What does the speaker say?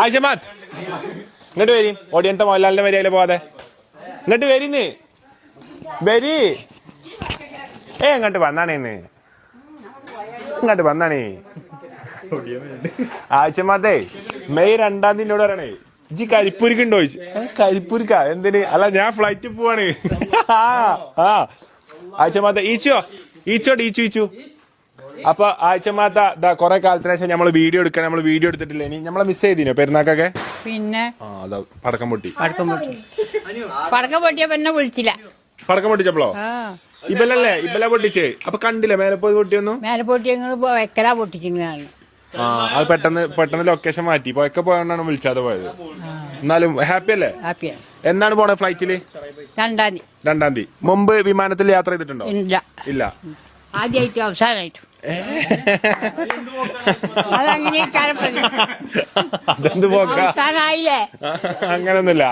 ആയിഷമാത്ത് ഇങ്ങോട്ട് വരി ഓടിയത്തെ മോഹൻലാലിന്റെ വരിയില് പോവാതെ ഇങ്ങോട്ട് വരിന്ന് വരി ഇങ്ങോട്ട് വന്നാണേന്ന് ഇങ്ങോട്ട് വന്നാണേ ആയിഷമാത്തേ മെയ് 2-ാം തീയതി എന്നോട് പറയണേ ഇജ്ജി കരിപ്പൂരിക്ക് ഉണ്ടോ കരിപ്പൂരിക്ക എന്തിന് അല്ല ഞാൻ ഫ്ലൈറ്റിൽ പോവാണ് ആയിഷമാത്ത ഈച്ചു അപ്പൊ ആയിഷമാത്ത കൊറേ കാലത്തിന് ശേഷം നമ്മള് വീഡിയോ എടുക്കാൻ നമ്മള് വീഡിയോ എടുത്തിട്ടില്ല ഇനി നമ്മളെ മിസ് ചെയ്തിനോ പെരുന്നാക്കൊക്കെ പിന്നെ പടക്കം പൊട്ടിയപ്പോ എന്നെ വിളിച്ചില്ല പടക്കം പൊട്ടിച്ചപ്പോളോ ഇബലല്ലേ ഇബല പൊട്ടിച്ചേ അപ്പൊ കണ്ടില്ലേ മേലെ പോയി പൊട്ടിയൊന്നു മേലെ പൊട്ടി വെക്കലാ പൊട്ടിച്ചിങ്ങാണ് അത് പെട്ടെന്ന് ലൊക്കേഷൻ മാറ്റി പോയൊക്കെ പോയോണ്ടാണ് വിളിച്ചാതെ പോയത് എന്നാലും ഹാപ്പി അല്ലേ ഹാപ്പിയാണ് എന്നാണ് പോണേ ഫ്ലൈറ്റില് 2-ാം തീയതി മുമ്പ് വിമാനത്തിൽ യാത്ര ചെയ്തിട്ടുണ്ടോ ഇല്ല ആദ്യമായിട്ടും അവസാനമായിട്ടും അതങ്ങനെ അതെന്ത് പോക്ക അവസാനായില്ലേ അങ്ങനൊന്നുമില്ല